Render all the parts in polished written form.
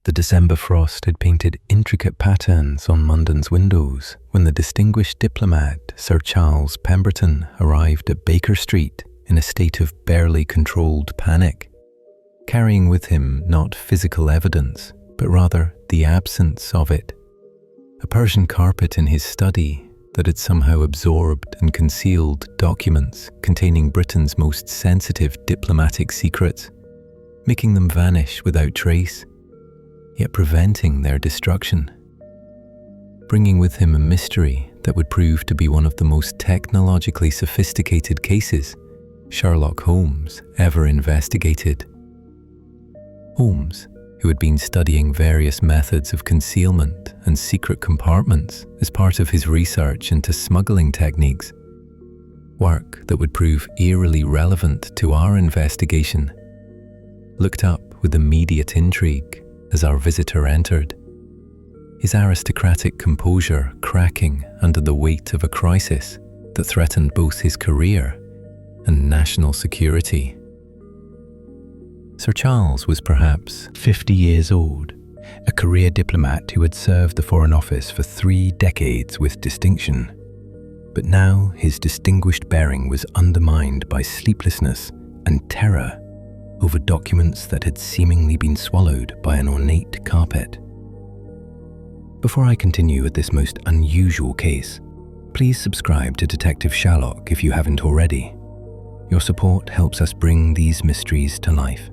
The December frost had painted intricate patterns on London's windows when the distinguished diplomat Sir Charles Pemberton arrived at Baker Street in a state of barely controlled panic, carrying with him not physical evidence, but rather the absence of it. A Persian carpet in his study that had somehow absorbed and concealed documents containing Britain's most sensitive diplomatic secrets, making them vanish without trace, yet preventing their destruction. Bringing with him a mystery that would prove to be one of the most technologically sophisticated cases Sherlock Holmes ever investigated. Holmes, who had been studying various methods of concealment and secret compartments as part of his research into smuggling techniques, work that would prove eerily relevant to our investigation, looked up with immediate intrigue as our visitor entered, his aristocratic composure cracking under the weight of a crisis that threatened both his career and national security. Sir Charles was perhaps 50 years old, a career diplomat who had served the Foreign Office for 3 decades with distinction. But now his distinguished bearing was undermined by sleeplessness and terror over documents that had seemingly been swallowed by an ornate carpet. Before I continue with this most unusual case, please subscribe to Detective Sherlock if you haven't already. Your support helps us bring these mysteries to life.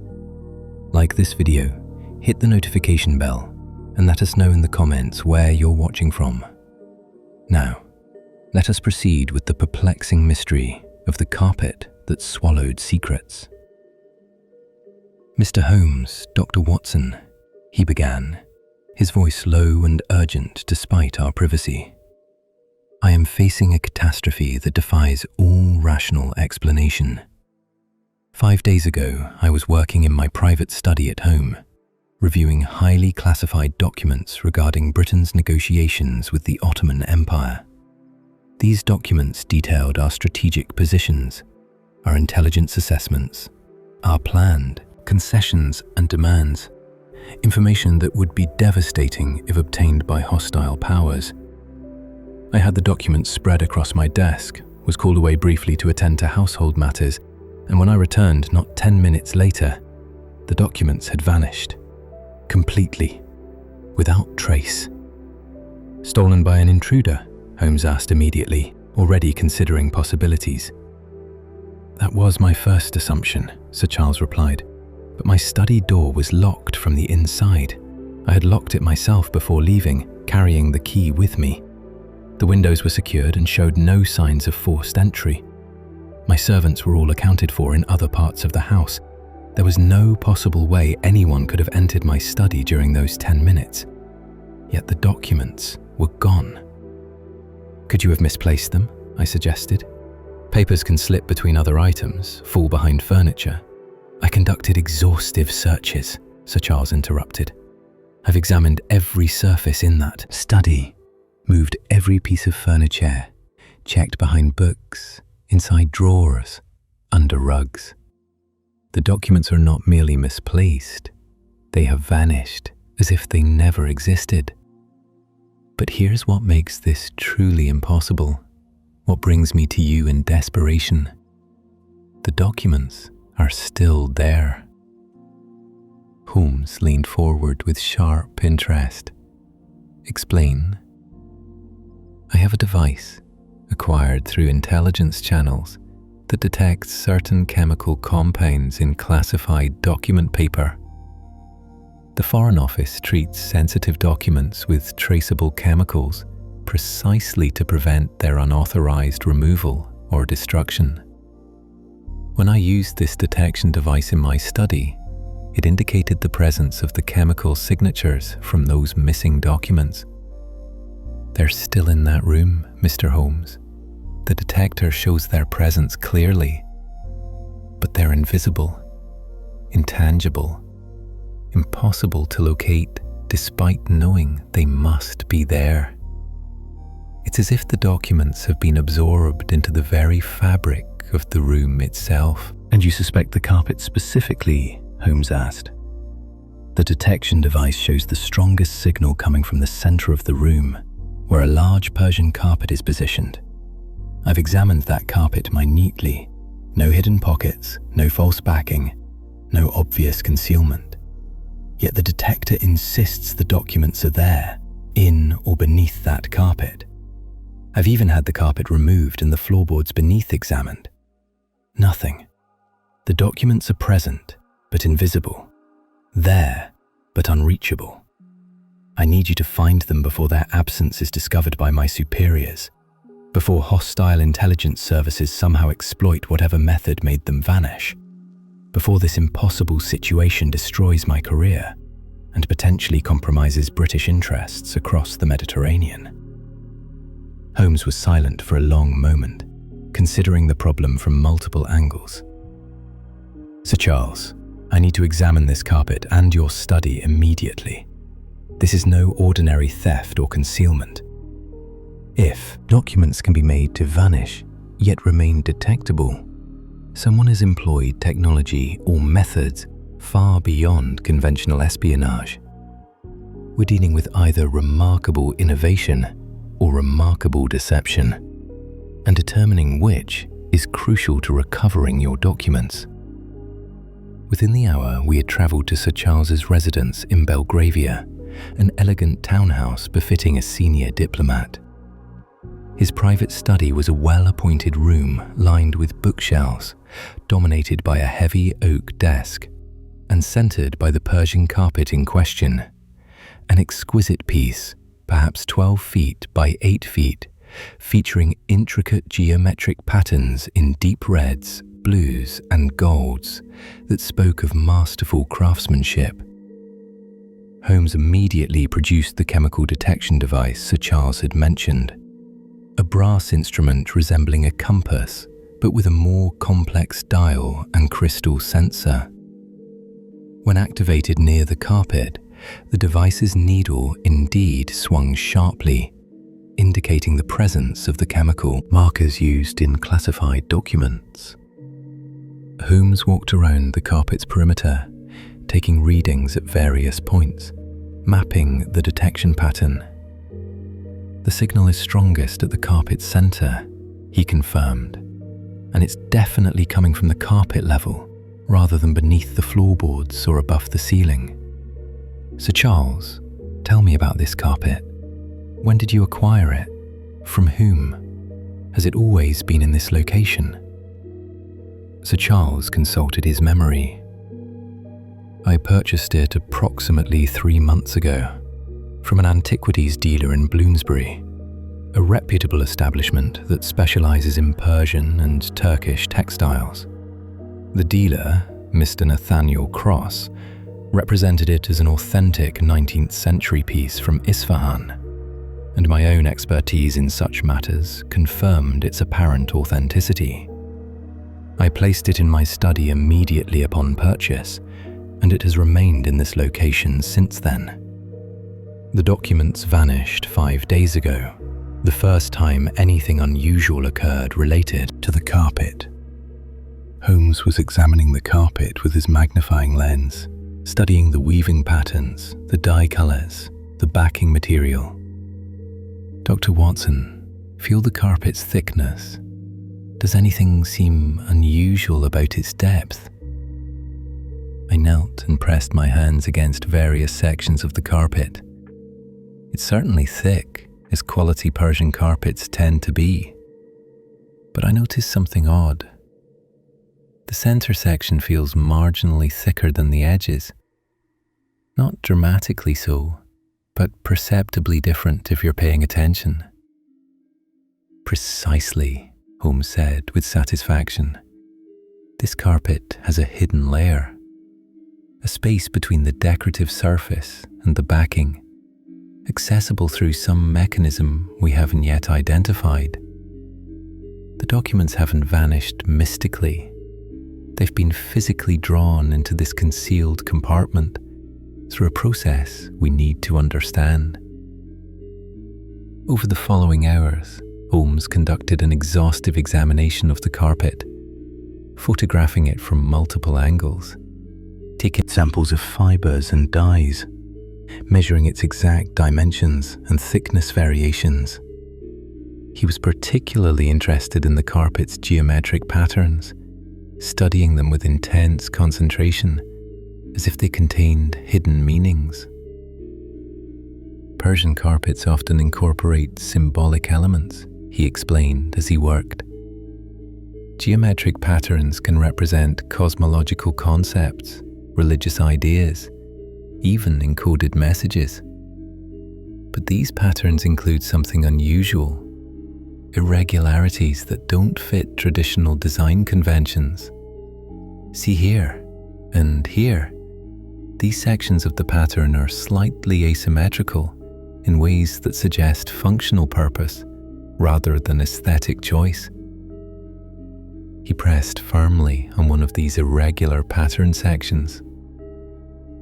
Like this video, hit the notification bell, and let us know in the comments where you're watching from. Now, let us proceed with the perplexing mystery of the carpet that swallowed secrets. Mr. Holmes, Dr. Watson, he began, his voice low and urgent despite our privacy. I am facing a catastrophe that defies all rational explanation. 5 days ago, I was working in my private study at home, reviewing highly classified documents regarding Britain's negotiations with the Ottoman Empire. These documents detailed our strategic positions, our intelligence assessments, our planned concessions and demands, information that would be devastating if obtained by hostile powers. I had the documents spread across my desk, was called away briefly to attend to household matters, and when I returned not 10 minutes later, the documents had vanished, completely, without trace. Stolen by an intruder? Holmes asked immediately, already considering possibilities. That was my first assumption, Sir Charles replied, but my study door was locked from the inside. I had locked it myself before leaving, carrying the key with me. The windows were secured and showed no signs of forced entry. My servants were all accounted for in other parts of the house. There was no possible way anyone could have entered my study during those 10 minutes. Yet the documents were gone. Could you have misplaced them? I suggested. Papers can slip between other items, fall behind furniture. I conducted exhaustive searches, Sir Charles interrupted. I've examined every surface in that study, moved every piece of furniture, checked behind books, inside drawers, under rugs. The documents are not merely misplaced, they have vanished as if they never existed. But here's what makes this truly impossible, what brings me to you in desperation. The documents are still there. Holmes leaned forward with sharp interest. Explain. I have a device, acquired through intelligence channels, that detects certain chemical compounds in classified document paper. The Foreign Office treats sensitive documents with traceable chemicals precisely to prevent their unauthorized removal or destruction. When I used this detection device in my study, it indicated the presence of the chemical signatures from those missing documents. They're still in that room, Mr. Holmes. The detector shows their presence clearly, but they're invisible, intangible, impossible to locate despite knowing they must be there. It's as if the documents have been absorbed into the very fabric of the room itself. And you suspect the carpet specifically? Holmes asked. The detection device shows the strongest signal coming from the center of the room, where a large Persian carpet is positioned. I've examined that carpet minutely. No hidden pockets, no false backing, no obvious concealment. Yet the detector insists the documents are there, in or beneath that carpet. I've even had the carpet removed and the floorboards beneath examined. Nothing. The documents are present, but invisible. There, but unreachable. I need you to find them before their absence is discovered by my superiors, before hostile intelligence services somehow exploit whatever method made them vanish, before this impossible situation destroys my career and potentially compromises British interests across the Mediterranean. Holmes was silent for a long moment, considering the problem from multiple angles. Sir Charles, I need to examine this carpet and your study immediately. This is no ordinary theft or concealment. If documents can be made to vanish, yet remain detectable, someone has employed technology or methods far beyond conventional espionage. We're dealing with either remarkable innovation or remarkable deception, and determining which is crucial to recovering your documents. Within the hour, we had travelled to Sir Charles's residence in Belgravia, an elegant townhouse befitting a senior diplomat. His private study was a well-appointed room lined with bookshelves, dominated by a heavy oak desk, and centred by the Persian carpet in question, an exquisite piece, perhaps 12 feet by 8 feet, featuring intricate geometric patterns in deep reds, blues and golds that spoke of masterful craftsmanship. Holmes immediately produced the chemical detection device Sir Charles had mentioned, a brass instrument resembling a compass, but with a more complex dial and crystal sensor. When activated near the carpet, the device's needle indeed swung sharply, indicating the presence of the chemical markers used in classified documents. Holmes walked around the carpet's perimeter, taking readings at various points, mapping the detection pattern. The signal is strongest at the carpet's center, he confirmed, and it's definitely coming from the carpet level rather than beneath the floorboards or above the ceiling. Sir Charles, tell me about this carpet. When did you acquire it? From whom? Has it always been in this location? Sir Charles consulted his memory. I purchased it approximately 3 months ago from an antiquities dealer in Bloomsbury, a reputable establishment that specializes in Persian and Turkish textiles. The dealer, Mr. Nathaniel Cross, represented it as an authentic 19th century piece from Isfahan, and my own expertise in such matters confirmed its apparent authenticity. I placed it in my study immediately upon purchase, and it has remained in this location since then. The documents vanished 5 days ago, the first time anything unusual occurred related to the carpet. Holmes was examining the carpet with his magnifying lens, studying the weaving patterns, the dye colors, the backing material. Dr. Watson, feel the carpet's thickness. Does anything seem unusual about its depth? I knelt and pressed my hands against various sections of the carpet. It's certainly thick, as quality Persian carpets tend to be. But I noticed something odd. The center section feels marginally thicker than the edges. Not dramatically so, but perceptibly different if you're paying attention. Precisely, Holmes said with satisfaction. This carpet has a hidden layer, a space between the decorative surface and the backing, accessible through some mechanism we haven't yet identified. The documents haven't vanished mystically. They've been physically drawn into this concealed compartment through a process we need to understand. Over the following hours, Holmes conducted an exhaustive examination of the carpet, photographing it from multiple angles, taking samples of fibers and dyes, measuring its exact dimensions and thickness variations. He was particularly interested in the carpet's geometric patterns, studying them with intense concentration, as if they contained hidden meanings. Persian carpets often incorporate symbolic elements, he explained as he worked. Geometric patterns can represent cosmological concepts, religious ideas, even encoded messages. But these patterns include something unusual, irregularities that don't fit traditional design conventions. See here and here. These sections of the pattern are slightly asymmetrical in ways that suggest functional purpose rather than aesthetic choice. He pressed firmly on one of these irregular pattern sections.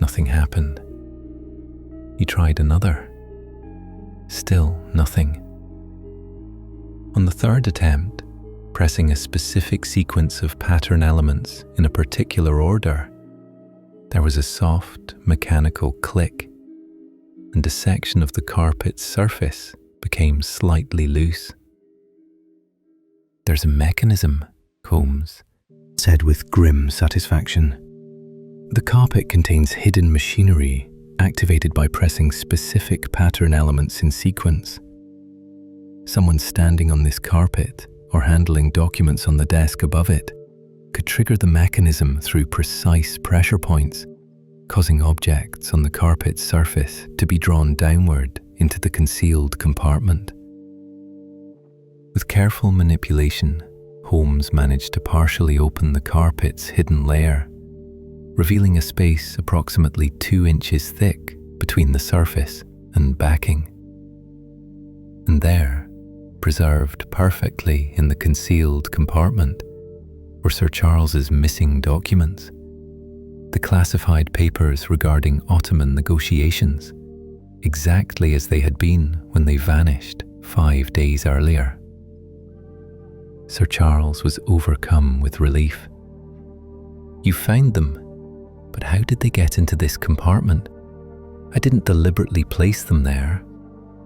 Nothing happened. He tried another. Still nothing. On the third attempt, pressing a specific sequence of pattern elements in a particular order, there was a soft, mechanical click, and a section of the carpet's surface became slightly loose. "There's a mechanism," Holmes said with grim satisfaction. "The carpet contains hidden machinery activated by pressing specific pattern elements in sequence. Someone standing on this carpet or handling documents on the desk above it could trigger the mechanism through precise pressure points, causing objects on the carpet's surface to be drawn downward into the concealed compartment." With careful manipulation, Holmes managed to partially open the carpet's hidden layer, revealing a space approximately 2 inches thick between the surface and backing. And there, preserved perfectly in the concealed compartment, were Sir Charles's missing documents, the classified papers regarding Ottoman negotiations, exactly as they had been when they vanished 5 days earlier. Sir Charles was overcome with relief. "You found them, but how did they get into this compartment? I didn't deliberately place them there.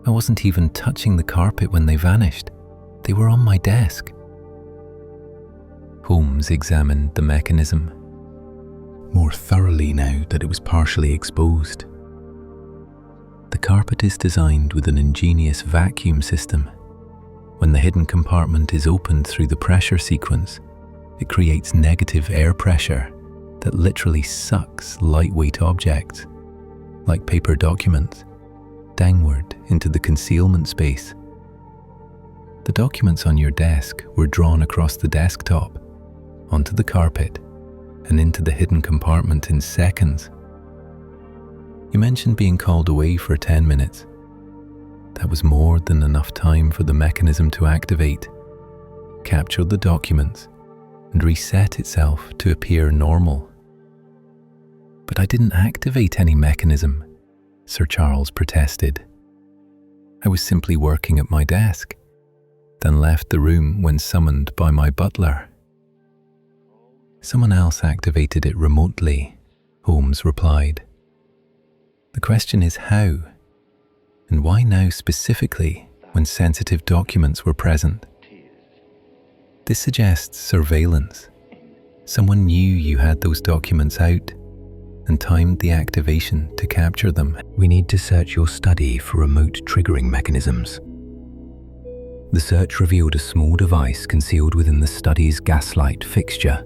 I wasn't even touching the carpet when they vanished. They were on my desk." Holmes examined the mechanism more thoroughly now that it was partially exposed. The carpet is designed with an ingenious vacuum system. When the hidden compartment is opened through the pressure sequence, it creates negative air pressure that literally sucks lightweight objects, like paper documents, downward into the concealment space. The documents on your desk were drawn across the desktop, onto the carpet, and into the hidden compartment in seconds. You mentioned being called away for 10 minutes. That was more than enough time for the mechanism to activate, capture the documents, and reset itself to appear normal. "But I didn't activate any mechanism," Sir Charles protested. "I was simply working at my desk, then left the room when summoned by my butler." "Someone else activated it remotely," Holmes replied. "The question is how, and why now specifically when sensitive documents were present? This suggests surveillance. Someone knew you had those documents out and timed the activation to capture them." "We need to search your study for remote triggering mechanisms." The search revealed a small device concealed within the study's gaslight fixture,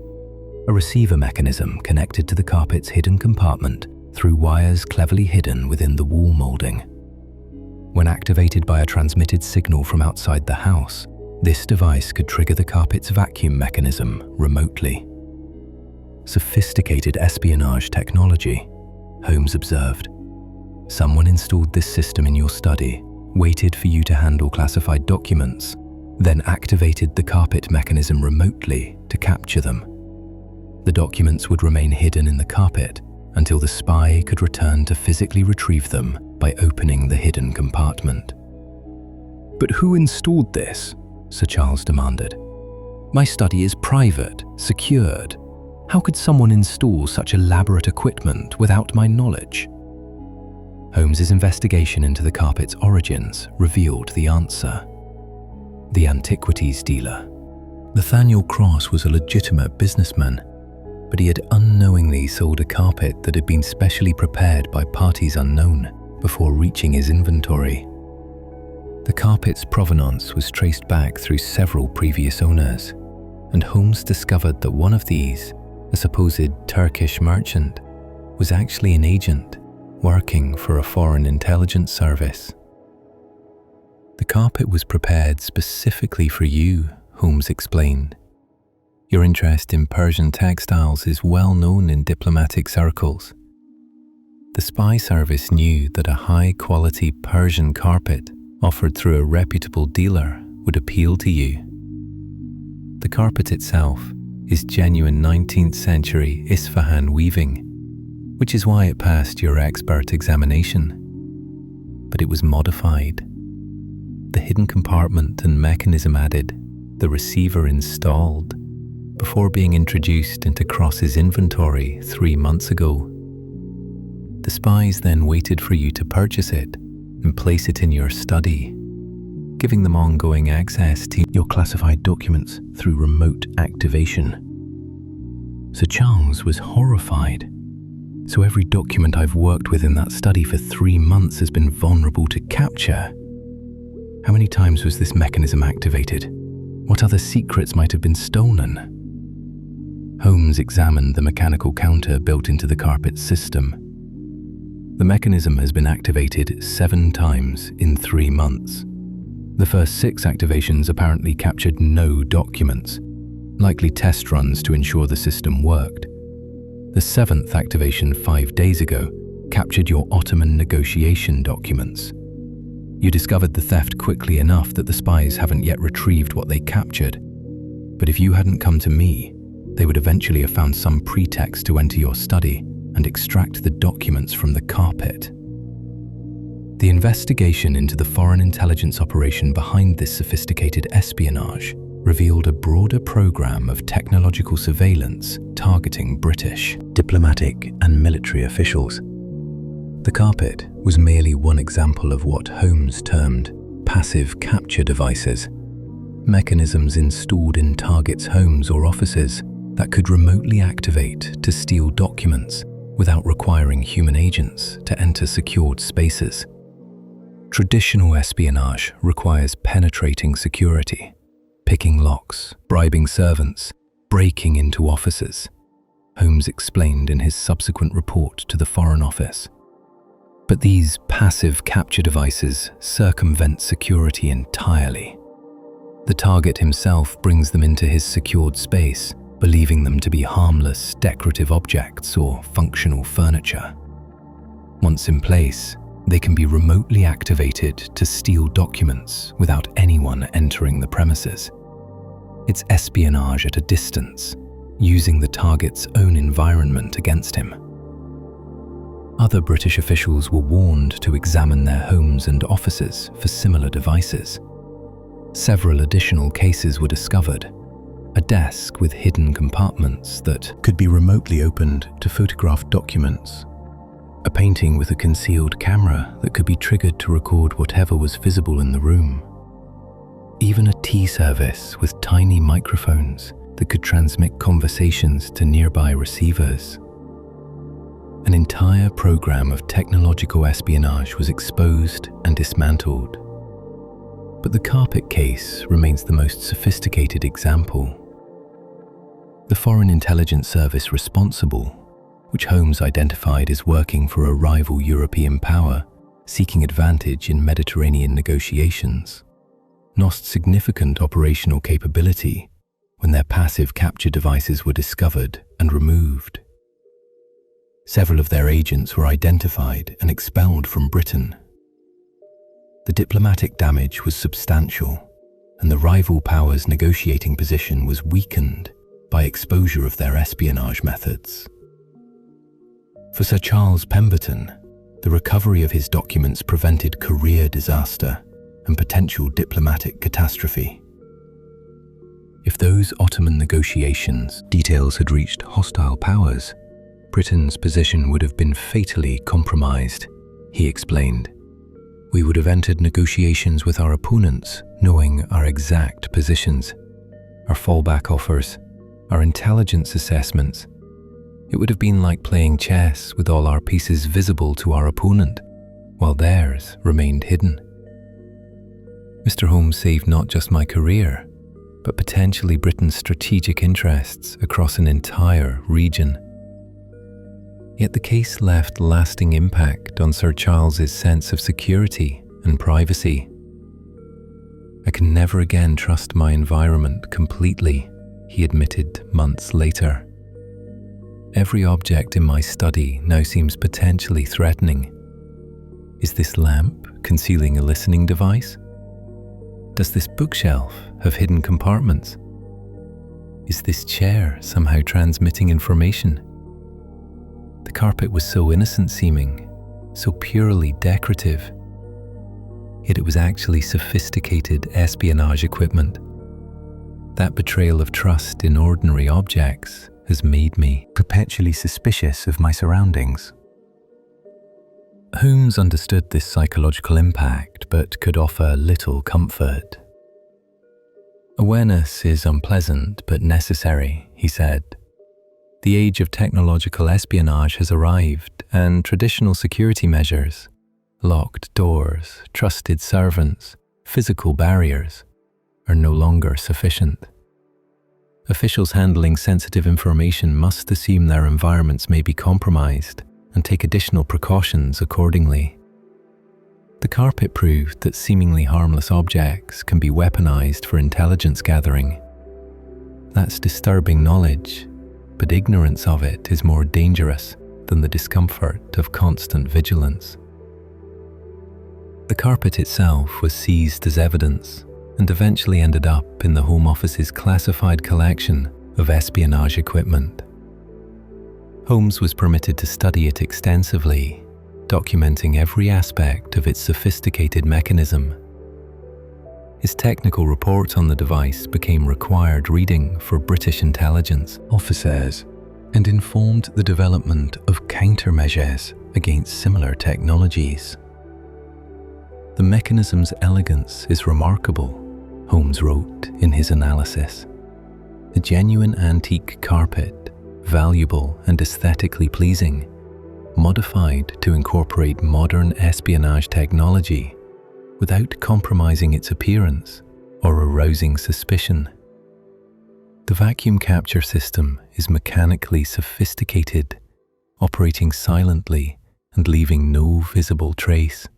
a receiver mechanism connected to the carpet's hidden compartment through wires cleverly hidden within the wall molding. When activated by a transmitted signal from outside the house, this device could trigger the carpet's vacuum mechanism remotely. "Sophisticated espionage technology," Holmes observed. "Someone installed this system in your study, waited for you to handle classified documents, then activated the carpet mechanism remotely to capture them. The documents would remain hidden in the carpet until the spy could return to physically retrieve them by opening the hidden compartment." "But who installed this?" Sir Charles demanded. "My study is private, secured. How could someone install such elaborate equipment without my knowledge? Holmes's investigation into the carpet's origins revealed the answer. The antiquities dealer. Nathaniel Cross was a legitimate businessman, but he had unknowingly sold a carpet that had been specially prepared by parties unknown before reaching his inventory. The carpet's provenance was traced back through several previous owners, and Holmes discovered that one of these, a supposed Turkish merchant, was actually an agent working for a foreign intelligence service. The carpet was prepared specifically for you, Holmes explained. Your interest in Persian textiles is well known in diplomatic circles. The spy service knew that a high-quality Persian carpet offered through a reputable dealer would appeal to you. The carpet itself is genuine 19th century Isfahan weaving, which is why it passed your expert examination. But it was modified. The hidden compartment and mechanism added, the receiver installed, before being introduced into Cross's inventory 3 months ago. The spies then waited for you to purchase it and place it in your study, giving them ongoing access to your classified documents through remote activation. Sir Charles was horrified. So every document I've worked with in that study for 3 months has been vulnerable to capture. How many times was this mechanism activated? What other secrets might have been stolen? Holmes examined the mechanical counter built into the carpet system. The mechanism has been activated 7 times in 3 months. The first 6 activations apparently captured no documents, likely test runs to ensure the system worked. The 7th activation 5 days ago captured your Ottoman negotiation documents. You discovered the theft quickly enough that the spies haven't yet retrieved what they captured. But if you hadn't come to me, they would eventually have found some pretext to enter your study and extract the documents from the carpet. The investigation into the foreign intelligence operation behind this sophisticated espionage revealed a broader program of technological surveillance targeting British diplomatic and military officials. The carpet was merely one example of what Holmes termed passive capture devices, mechanisms installed in targets' homes or offices that could remotely activate to steal documents without requiring human agents to enter secured spaces. Traditional espionage requires penetrating security, picking locks, bribing servants, breaking into offices, Holmes explained in his subsequent report to the Foreign Office. But these passive capture devices circumvent security entirely. The target himself brings them into his secured space, believing them to be harmless decorative objects or functional furniture. Once in place, they can be remotely activated to steal documents without anyone entering the premises. It's espionage at a distance, using the target's own environment against him. Other British officials were warned to examine their homes and offices for similar devices. Several additional cases were discovered. A desk with hidden compartments that could be remotely opened to photograph documents. A painting with a concealed camera that could be triggered to record whatever was visible in the room. Even a tea service with tiny microphones that could transmit conversations to nearby receivers. An entire program of technological espionage was exposed and dismantled. But the carpet case remains the most sophisticated example. The Foreign Intelligence Service responsible, which Holmes identified as working for a rival European power seeking advantage in Mediterranean negotiations, lost significant operational capability when their passive capture devices were discovered and removed. Several of their agents were identified and expelled from Britain. The diplomatic damage was substantial, and the rival power's negotiating position was weakened by exposure of their espionage methods. For Sir Charles Pemberton, the recovery of his documents prevented career disaster and potential diplomatic catastrophe. If those Ottoman negotiations details had reached hostile powers, Britain's position would have been fatally compromised, he explained. We would have entered negotiations with our opponents, knowing our exact positions, our fallback offers, our intelligence assessments. It would have been like playing chess with all our pieces visible to our opponent, while theirs remained hidden. Mr. Holmes saved not just my career, but potentially Britain's strategic interests across an entire region. Yet the case left lasting impact on Sir Charles's sense of security and privacy. I can never again trust my environment completely, he admitted months later. Every object in my study now seems potentially threatening. Is this lamp concealing a listening device? Does this bookshelf have hidden compartments? Is this chair somehow transmitting information? The carpet was so innocent-seeming, so purely decorative. Yet it was actually sophisticated espionage equipment. That betrayal of trust in ordinary objects has made me perpetually suspicious of my surroundings. Holmes understood this psychological impact, but could offer little comfort. Awareness is unpleasant but necessary, he said. The age of technological espionage has arrived, and traditional security measures, locked doors, trusted servants, physical barriers, are no longer sufficient. Officials handling sensitive information must assume their environments may be compromised and take additional precautions accordingly. The carpet proved that seemingly harmless objects can be weaponized for intelligence gathering. That's disturbing knowledge, but ignorance of it is more dangerous than the discomfort of constant vigilance. The carpet itself was seized as evidence and eventually ended up in the Home Office's classified collection of espionage equipment. Holmes was permitted to study it extensively, documenting every aspect of its sophisticated mechanism. His technical report on the device became required reading for British intelligence officers and informed the development of countermeasures against similar technologies. The mechanism's elegance is remarkable, Holmes wrote in his analysis. A genuine antique carpet, valuable and aesthetically pleasing, modified to incorporate modern espionage technology without compromising its appearance or arousing suspicion. The vacuum capture system is mechanically sophisticated, operating silently and leaving no visible trace.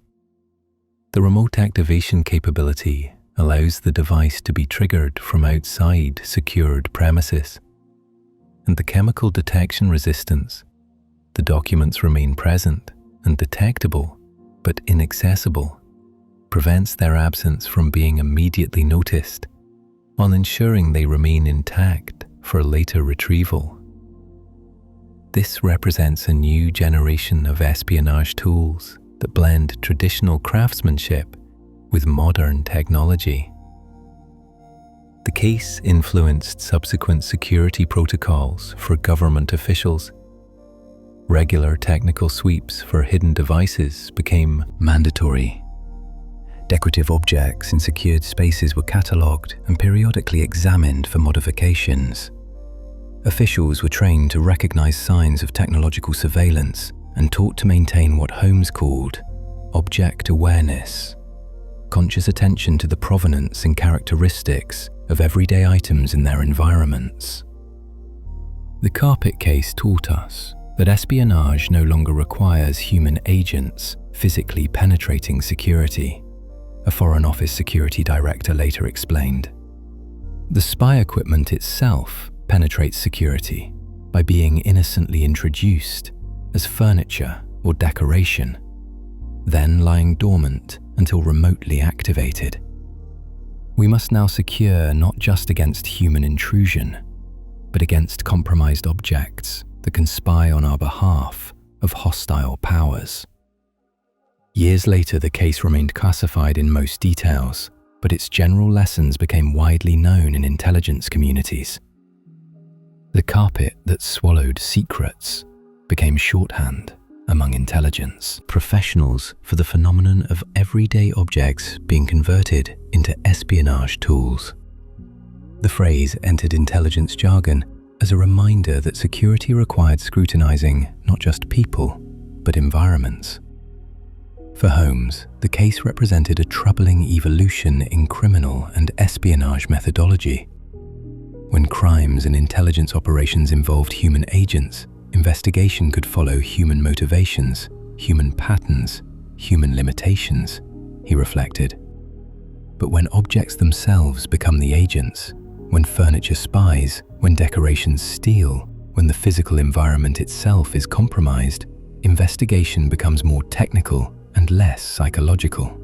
The remote activation capability allows the device to be triggered from outside secured premises. And the chemical detection resistance, the documents remain present and detectable but inaccessible, prevents their absence from being immediately noticed, while ensuring they remain intact for later retrieval. This represents a new generation of espionage tools that blend traditional craftsmanship with modern technology. The case influenced subsequent security protocols for government officials. Regular technical sweeps for hidden devices became mandatory. Decorative objects in secured spaces were catalogued and periodically examined for modifications. Officials were trained to recognize signs of technological surveillance and taught to maintain what Holmes called object awareness, conscious attention to the provenance and characteristics of everyday items in their environments. The carpet case taught us that espionage no longer requires human agents physically penetrating security, a Foreign Office security director later explained. The spy equipment itself penetrates security by being innocently introduced as furniture or decoration, then lying dormant until remotely activated. We must now secure not just against human intrusion, but against compromised objects that can spy on our behalf of hostile powers. Years later, the case remained classified in most details, but its general lessons became widely known in intelligence communities. The carpet that swallowed secrets became shorthand among intelligence professionals for the phenomenon of everyday objects being converted into espionage tools. The phrase entered intelligence jargon as a reminder that security required scrutinizing not just people, but environments. For Holmes, the case represented a troubling evolution in criminal and espionage methodology. When crimes and intelligence operations involved human agents, investigation could follow human motivations, human patterns, human limitations, he reflected. But when objects themselves become the agents, when furniture spies, when decorations steal, when the physical environment itself is compromised, investigation becomes more technical and less psychological.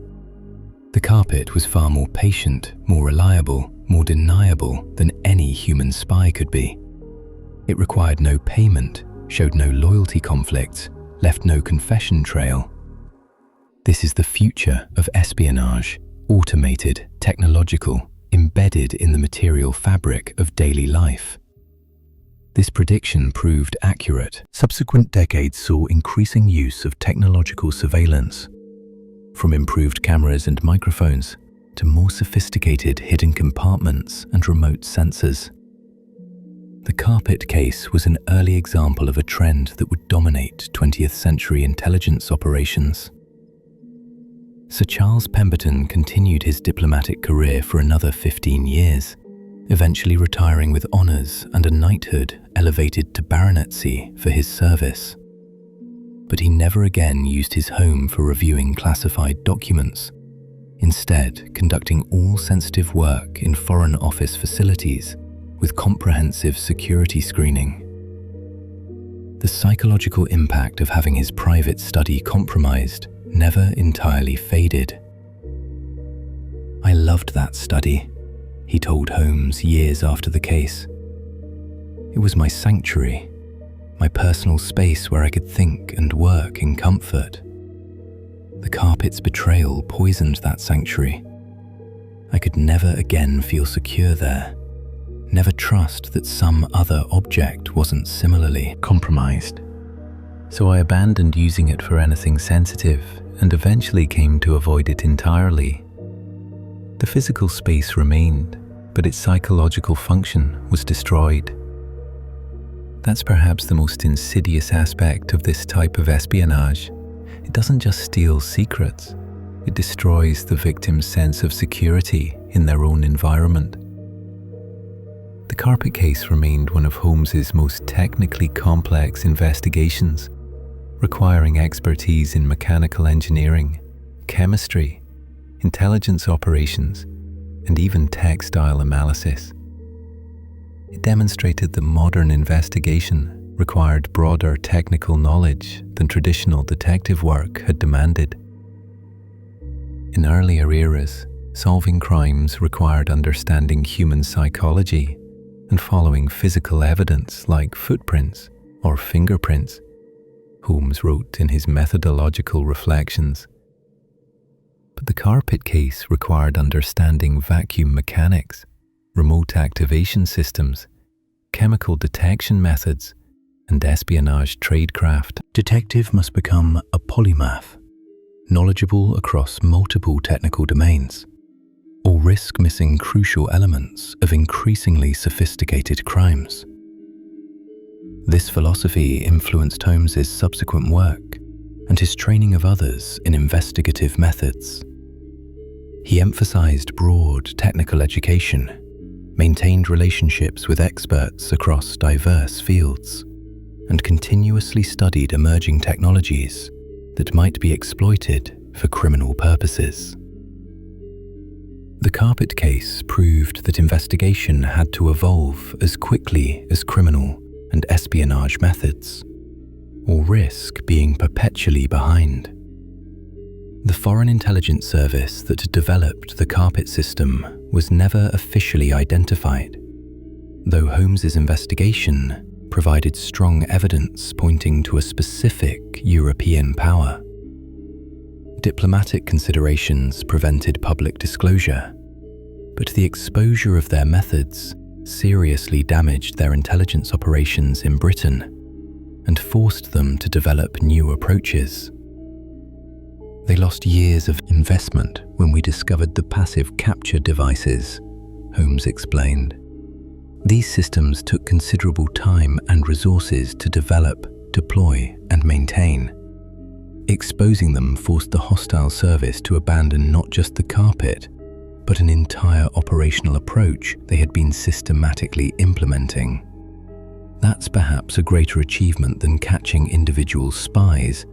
The carpet was far more patient, more reliable, more deniable than any human spy could be. It required no payment, showed no loyalty conflicts, left no confession trail. This is the future of espionage, automated, technological, embedded in the material fabric of daily life. This prediction proved accurate. Subsequent decades saw increasing use of technological surveillance, from improved cameras and microphones to more sophisticated hidden compartments and remote sensors. The carpet case was an early example of a trend that would dominate 20th century intelligence operations. Sir Charles Pemberton continued his diplomatic career for another 15 years, eventually retiring with honours and a knighthood elevated to baronetcy for his service. But he never again used his home for reviewing classified documents, instead conducting all sensitive work in Foreign Office facilities with comprehensive security screening. The psychological impact of having his private study compromised never entirely faded. "I loved that study," he told Holmes years after the case. "It was my sanctuary, my personal space where I could think and work in comfort. The carpet's betrayal poisoned that sanctuary. I could never again feel secure there, never trust that some other object wasn't similarly compromised. So I abandoned using it for anything sensitive and eventually came to avoid it entirely. The physical space remained, but its psychological function was destroyed." That's perhaps the most insidious aspect of this type of espionage. It doesn't just steal secrets, it destroys the victim's sense of security in their own environment. The carpet case remained one of Holmes's most technically complex investigations, requiring expertise in mechanical engineering, chemistry, intelligence operations, and even textile analysis. It demonstrated that modern investigation required broader technical knowledge than traditional detective work had demanded. In earlier eras, solving crimes required understanding human psychology and following physical evidence like footprints or fingerprints, Holmes wrote in his methodological reflections. But the carpet case required understanding vacuum mechanics, remote activation systems, chemical detection methods, and espionage tradecraft. Detective must become a polymath, knowledgeable across multiple technical domains, or risk missing crucial elements of increasingly sophisticated crimes. This philosophy influenced Holmes's subsequent work and his training of others in investigative methods. He emphasized broad technical education, maintained relationships with experts across diverse fields, and continuously studied emerging technologies that might be exploited for criminal purposes. The carpet case proved that investigation had to evolve as quickly as criminal and espionage methods, or risk being perpetually behind. The Foreign Intelligence Service that developed the carpet system was never officially identified, though Holmes's investigation provided strong evidence pointing to a specific European power. Diplomatic considerations prevented public disclosure, But the exposure of their methods seriously damaged their intelligence operations in Britain and forced them to develop new approaches. They lost years of investment when we discovered the passive capture devices, Holmes explained. These systems took considerable time and resources to develop, deploy, and maintain. Exposing them forced the hostile service to abandon not just the carpet, but an entire operational approach they had been systematically implementing. That's perhaps a greater achievement than catching individual spies.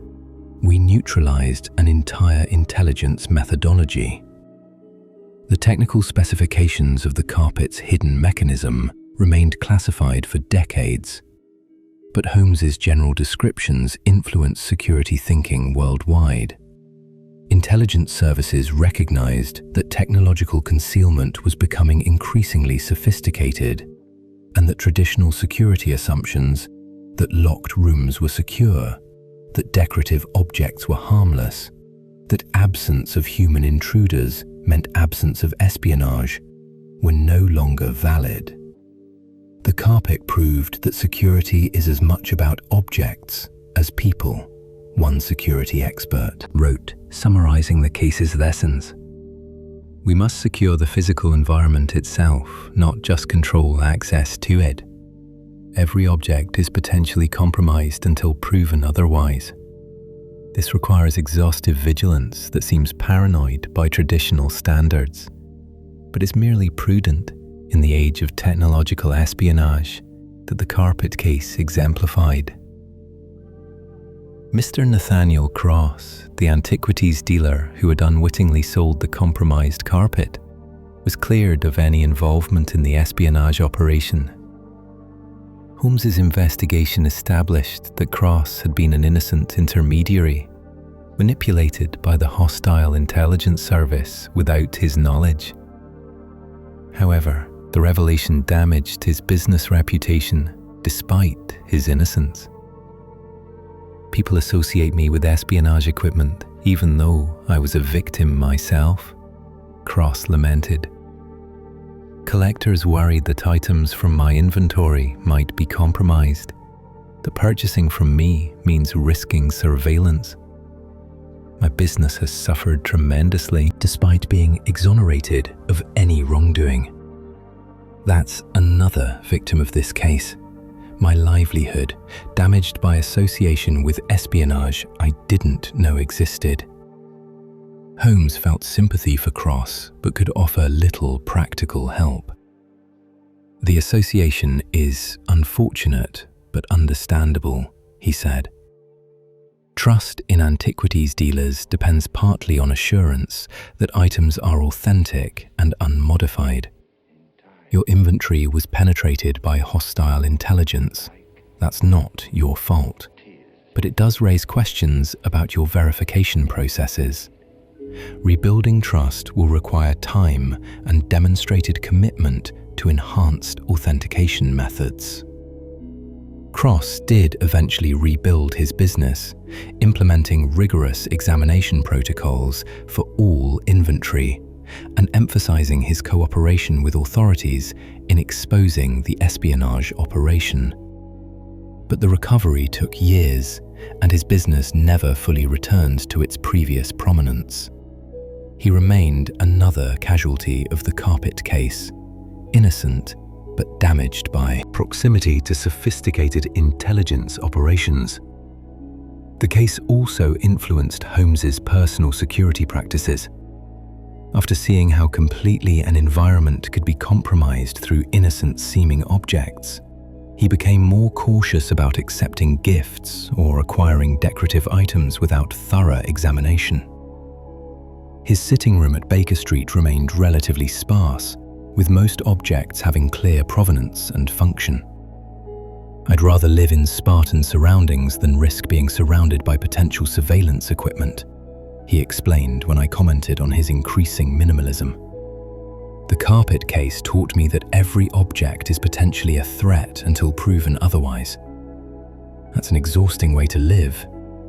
We neutralized an entire intelligence methodology. The technical specifications of the carpet's hidden mechanism remained classified for decades, but Holmes's general descriptions influenced security thinking worldwide. Intelligence services recognized that technological concealment was becoming increasingly sophisticated, and that traditional security assumptions that locked rooms were secure, that decorative objects were harmless, that absence of human intruders meant absence of espionage, were no longer valid. The carpet proved that security is as much about objects as people, one security expert wrote, summarizing the case's lessons. We must secure the physical environment itself, not just control access to it. Every object is potentially compromised until proven otherwise. This requires exhaustive vigilance that seems paranoid by traditional standards, but is merely prudent in the age of technological espionage that the carpet case exemplified. Mr. Nathaniel Cross, the antiquities dealer who had unwittingly sold the compromised carpet, was cleared of any involvement in the espionage operation. Holmes's investigation established that Cross had been an innocent intermediary, manipulated by the hostile intelligence service without his knowledge. However, the revelation damaged his business reputation despite his innocence. People associate me with espionage equipment, even though I was a victim myself, Cross lamented. Collectors worried that items from my inventory might be compromised. The purchasing from me means risking surveillance. My business has suffered tremendously despite being exonerated of any wrongdoing. That's another victim of this case. My livelihood, damaged by association with espionage I didn't know existed. Holmes felt sympathy for Cross, but could offer little practical help. The association is unfortunate, but understandable, he said. Trust in antiquities dealers depends partly on assurance that items are authentic and unmodified. Your inventory was penetrated by hostile intelligence. That's not your fault, but it does raise questions about your verification processes. Rebuilding trust will require time and demonstrated commitment to enhanced authentication methods. Cross did eventually rebuild his business, implementing rigorous examination protocols for all inventory and emphasizing his cooperation with authorities in exposing the espionage operation. But the recovery took years, and his business never fully returned to its previous prominence. He remained another casualty of the carpet case, innocent but damaged by proximity to sophisticated intelligence operations. The case also influenced Holmes's personal security practices. After seeing how completely an environment could be compromised through innocent-seeming objects, he became more cautious about accepting gifts or acquiring decorative items without thorough examination. His sitting room at Baker Street remained relatively sparse, with most objects having clear provenance and function. I'd rather live in Spartan surroundings than risk being surrounded by potential surveillance equipment, he explained when I commented on his increasing minimalism. The carpet case taught me that every object is potentially a threat until proven otherwise. That's an exhausting way to live,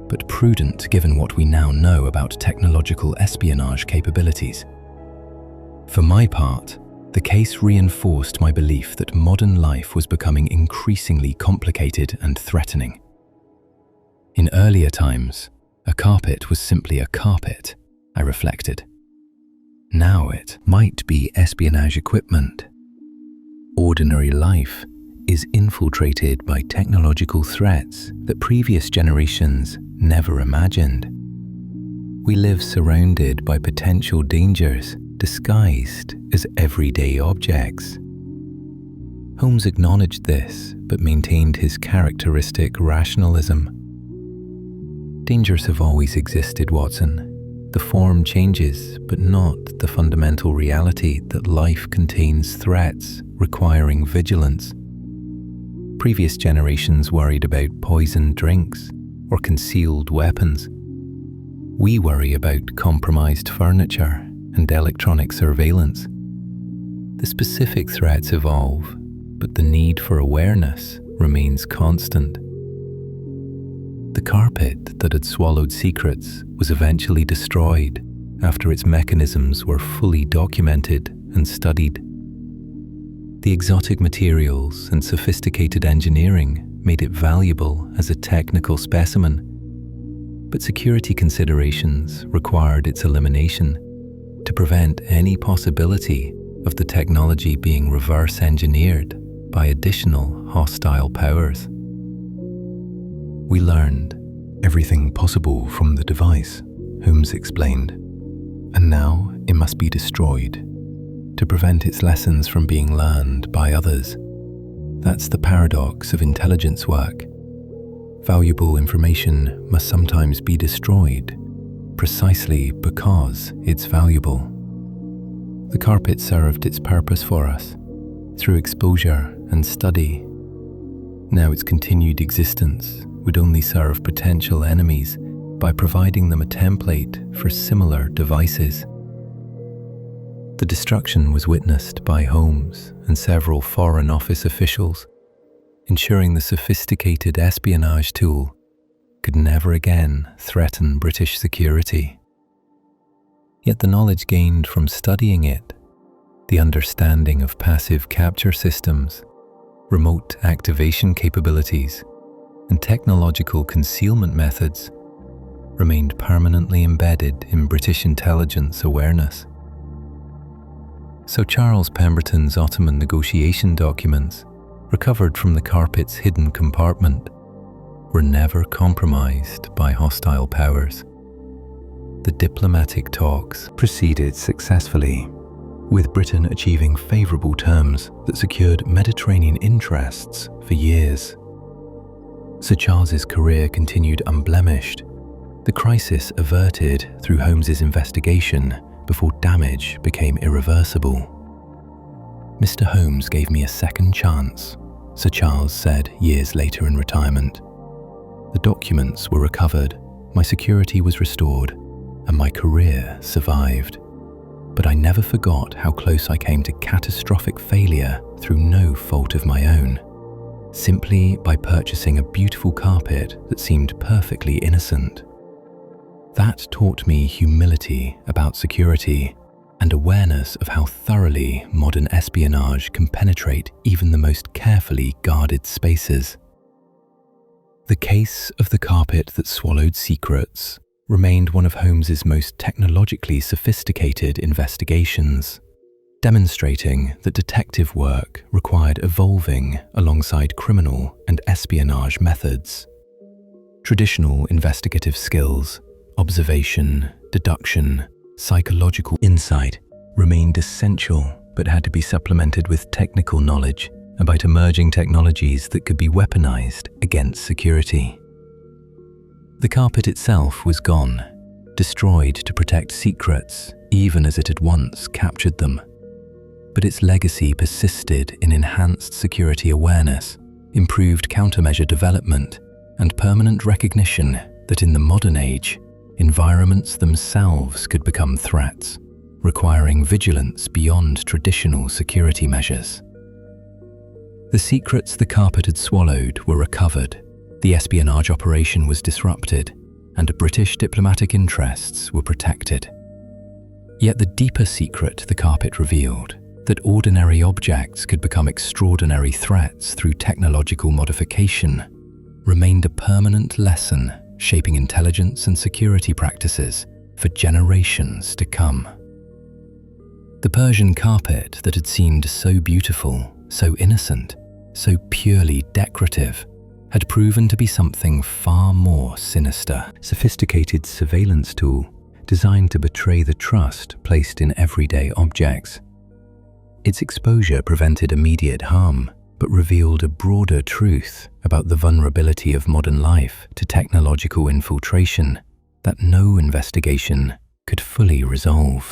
but prudent given what we now know about technological espionage capabilities. For my part, the case reinforced my belief that modern life was becoming increasingly complicated and threatening. In earlier times, a carpet was simply a carpet, I reflected. Now it might be espionage equipment. Ordinary life is infiltrated by technological threats that previous generations never imagined. We live surrounded by potential dangers disguised as everyday objects. Holmes acknowledged this, but maintained his characteristic rationalism. Dangers have always existed, Watson. The form changes, but not the fundamental reality that life contains threats requiring vigilance. Previous generations worried about poisoned drinks or concealed weapons. We worry about compromised furniture and electronic surveillance. The specific threats evolve, but the need for awareness remains constant. The carpet that had swallowed secrets was eventually destroyed after its mechanisms were fully documented and studied. The exotic materials and sophisticated engineering made it valuable as a technical specimen, but security considerations required its elimination to prevent any possibility of the technology being reverse engineered by additional hostile powers. We learned everything possible from the device, Holmes explained, and now it must be destroyed to prevent its lessons from being learned by others. That's the paradox of intelligence work. Valuable information must sometimes be destroyed precisely because it's valuable. The carpet served its purpose for us through exposure and study. Now its continued existence would only serve potential enemies by providing them a template for similar devices. The destruction was witnessed by Holmes and several Foreign Office officials, ensuring the sophisticated espionage tool could never again threaten British security. Yet the knowledge gained from studying it, the understanding of passive capture systems, remote activation capabilities, and technological concealment methods, remained permanently embedded in British intelligence awareness. So Charles Pemberton's Ottoman negotiation documents, recovered from the carpet's hidden compartment, were never compromised by hostile powers. The diplomatic talks proceeded successfully, with Britain achieving favourable terms that secured Mediterranean interests for years. Sir Charles's career continued unblemished, the crisis averted through Holmes's investigation before damage became irreversible. "Mr. Holmes gave me a second chance," Sir Charles said years later in retirement. "The documents were recovered, my security was restored, and my career survived. But I never forgot how close I came to catastrophic failure through no fault of my own, simply by purchasing a beautiful carpet that seemed perfectly innocent. That taught me humility about security and awareness of how thoroughly modern espionage can penetrate even the most carefully guarded spaces." The case of the carpet that swallowed secrets remained one of Holmes's most technologically sophisticated investigations, demonstrating that detective work required evolving alongside criminal and espionage methods. Traditional investigative skills, observation, deduction, psychological insight remained essential, but had to be supplemented with technical knowledge about emerging technologies that could be weaponized against security. The carpet itself was gone, destroyed to protect secrets, even as it had once captured them. But its legacy persisted in enhanced security awareness, improved countermeasure development, and permanent recognition that in the modern age, environments themselves could become threats, requiring vigilance beyond traditional security measures. The secrets the carpet had swallowed were recovered, the espionage operation was disrupted, and British diplomatic interests were protected. Yet the deeper secret the carpet revealed, that ordinary objects could become extraordinary threats through technological modification, remained a permanent lesson shaping intelligence and security practices for generations to come. The Persian carpet that had seemed so beautiful, so innocent, so purely decorative, had proven to be something far more sinister. Sophisticated surveillance tool designed to betray the trust placed in everyday objects. Its exposure prevented immediate harm, but revealed a broader truth about the vulnerability of modern life to technological infiltration that no investigation could fully resolve.